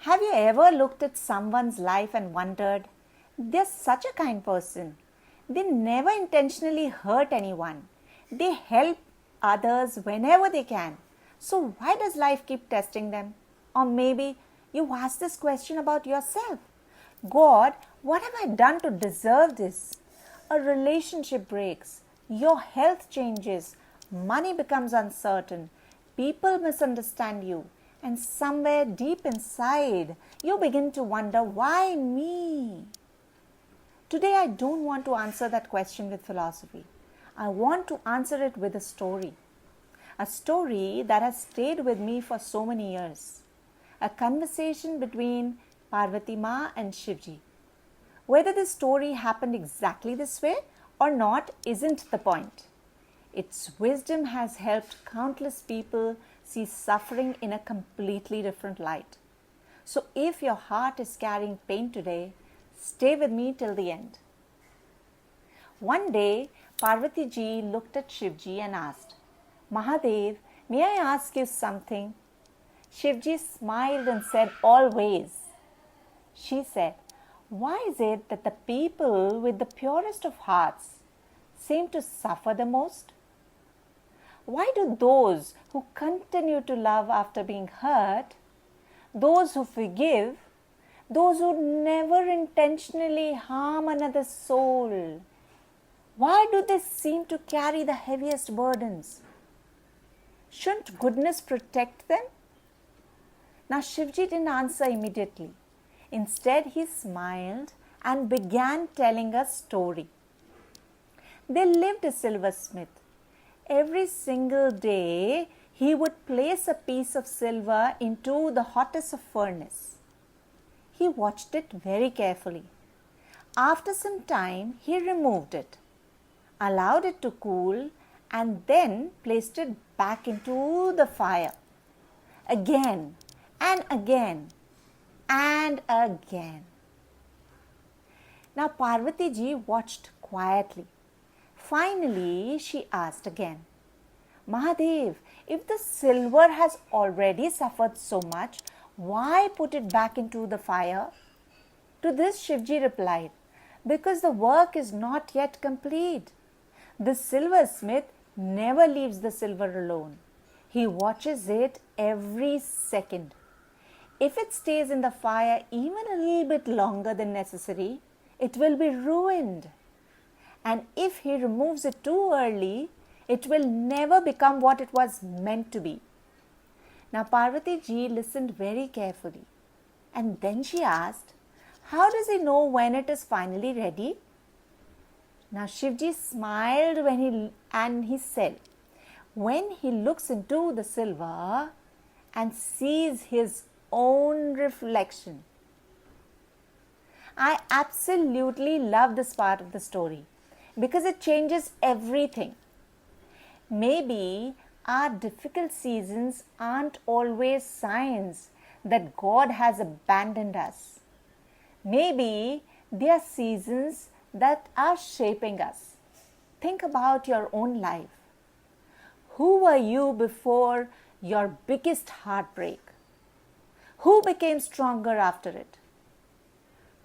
Have you ever looked at someone's life and wondered, they're such a kind person. They never intentionally hurt anyone. They help others whenever they can. So why does life keep testing them? Or maybe you ask this question about yourself. God, what have I done to deserve this? A relationship breaks. Your health changes. Money becomes uncertain. People misunderstand you. And somewhere deep inside, you begin to wonder, why me? Today, I don't want to answer that question with philosophy. I want to answer it with a story. A story that has stayed with me for so many years. A conversation between Parvati Ma and Shivji. Whether this story happened exactly this way or not isn't the point. Its wisdom has helped countless people see suffering in a completely different light. So if your heart is carrying pain today, stay with me till the end. One day, Parvati ji looked at Shivji and asked, Mahadev, may I ask you something? Shivji smiled and said, always. She said, why is it that the people with the purest of hearts seem to suffer the most? Why do those who continue to love after being hurt, those who forgive, those who never intentionally harm another soul, why do they seem to carry the heaviest burdens? Shouldn't goodness protect them? Now Shivji didn't answer immediately. Instead, he smiled and began telling a story. There lived a silversmith. Every single day, he would place a piece of silver into the hottest of furnace. He watched it very carefully. After some time, he removed it, allowed it to cool, and then placed it back into the fire. Again and again and again. Now Parvati ji watched quietly. Finally, she asked again, Mahadev, if the silver has already suffered so much, why put it back into the fire? To this Shivji replied, because the work is not yet complete. The silversmith never leaves the silver alone. He watches it every second. If it stays in the fire even a little bit longer than necessary, it will be ruined. And if he removes it too early, it will never become what it was meant to be. Now Parvati ji listened very carefully, and then she asked, how does he know when it is finally ready? Now Shivji smiled and he said, when he looks into the silver and sees his own reflection. I absolutely love this part of the story because it changes everything. Maybe our difficult seasons aren't always signs that God has abandoned us. Maybe they are seasons that are shaping us. Think about your own life. Who were you before your biggest heartbreak? Who became stronger after it?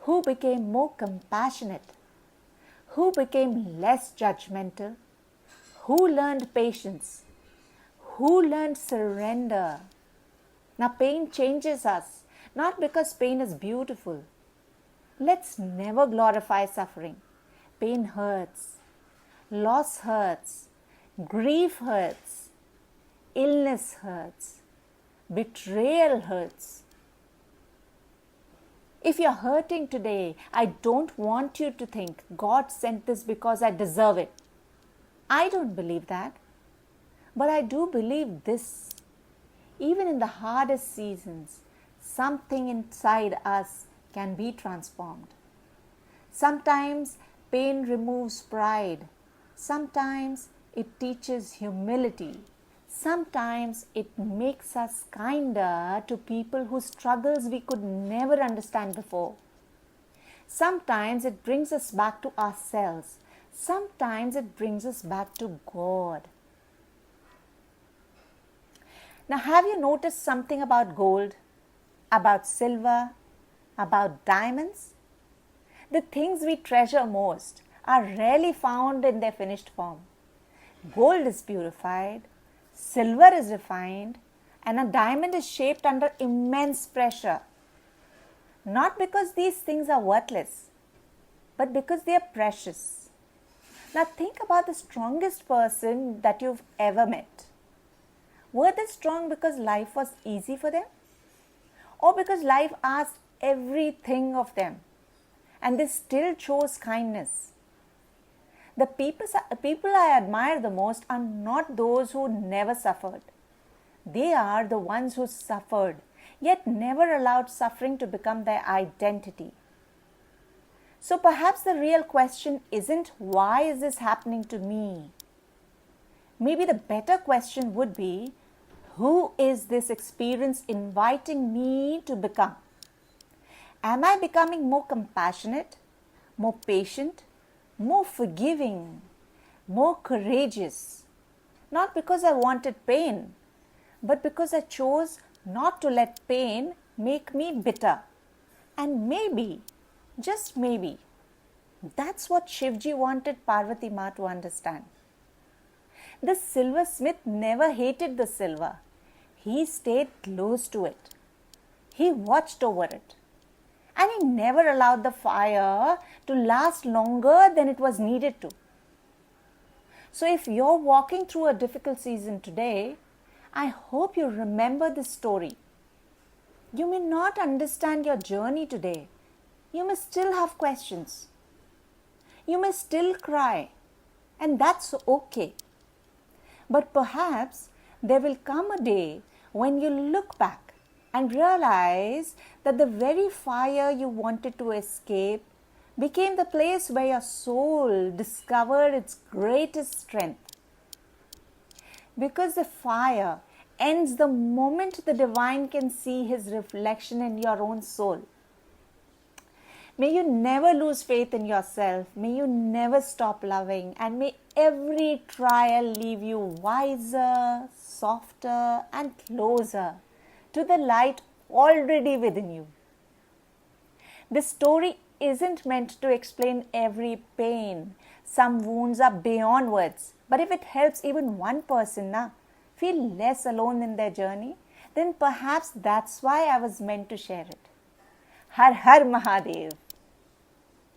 Who became more compassionate? Who became less judgmental? Who learned patience? Who learned surrender? Now pain changes us, not because pain is beautiful. Let's never glorify suffering. Pain hurts. Loss hurts. Grief hurts. Illness hurts. Betrayal hurts. If you're hurting today, I don't want you to think God sent this because I deserve it. I don't believe that. But I do believe this. Even in the hardest seasons, something inside us can be transformed. Sometimes pain removes pride. Sometimes it teaches humility. Sometimes it makes us kinder to people whose struggles we could never understand before. Sometimes it brings us back to ourselves. Sometimes it brings us back to God. Now, have you noticed something about gold? about silver, about diamonds. The things we treasure most are rarely found in their finished form. Gold is purified, silver is refined, and a diamond is shaped under immense pressure. Not because these things are worthless, but because they are precious. Now think about the strongest person that you've ever met. Were they strong because life was easy for them? Or because life asked everything of them and they still chose kindness? The people I admire the most are not those who never suffered. They are the ones who suffered, yet never allowed suffering to become their identity. So perhaps the real question isn't why is this happening to me? Maybe the better question would be, who is this experience inviting me to become? Am I becoming more compassionate, more patient, more forgiving, more courageous? Not because I wanted pain, but because I chose not to let pain make me bitter. And maybe, just maybe, that's what Shivji wanted Parvati Ma to understand. The silversmith never hated the silver. He stayed close to it. He watched over it. And he never allowed the fire to last longer than it was needed to. So if you're walking through a difficult season today, I hope you remember this story. You may not understand your journey today. You may still have questions. You may still cry, and that's okay. But perhaps there will come a day when you look back and realize that the very fire you wanted to escape became the place where your soul discovered its greatest strength. Because the fire ends the moment the divine can see his reflection in your own soul. May you never lose faith in yourself. May you never stop loving. And may every trial leave you wiser, softer, and closer to the light already within you. This story isn't meant to explain every pain. Some wounds are beyond words. But if it helps even one person feel less alone in their journey, then perhaps that's why I was meant to share it. Har Har Mahadev.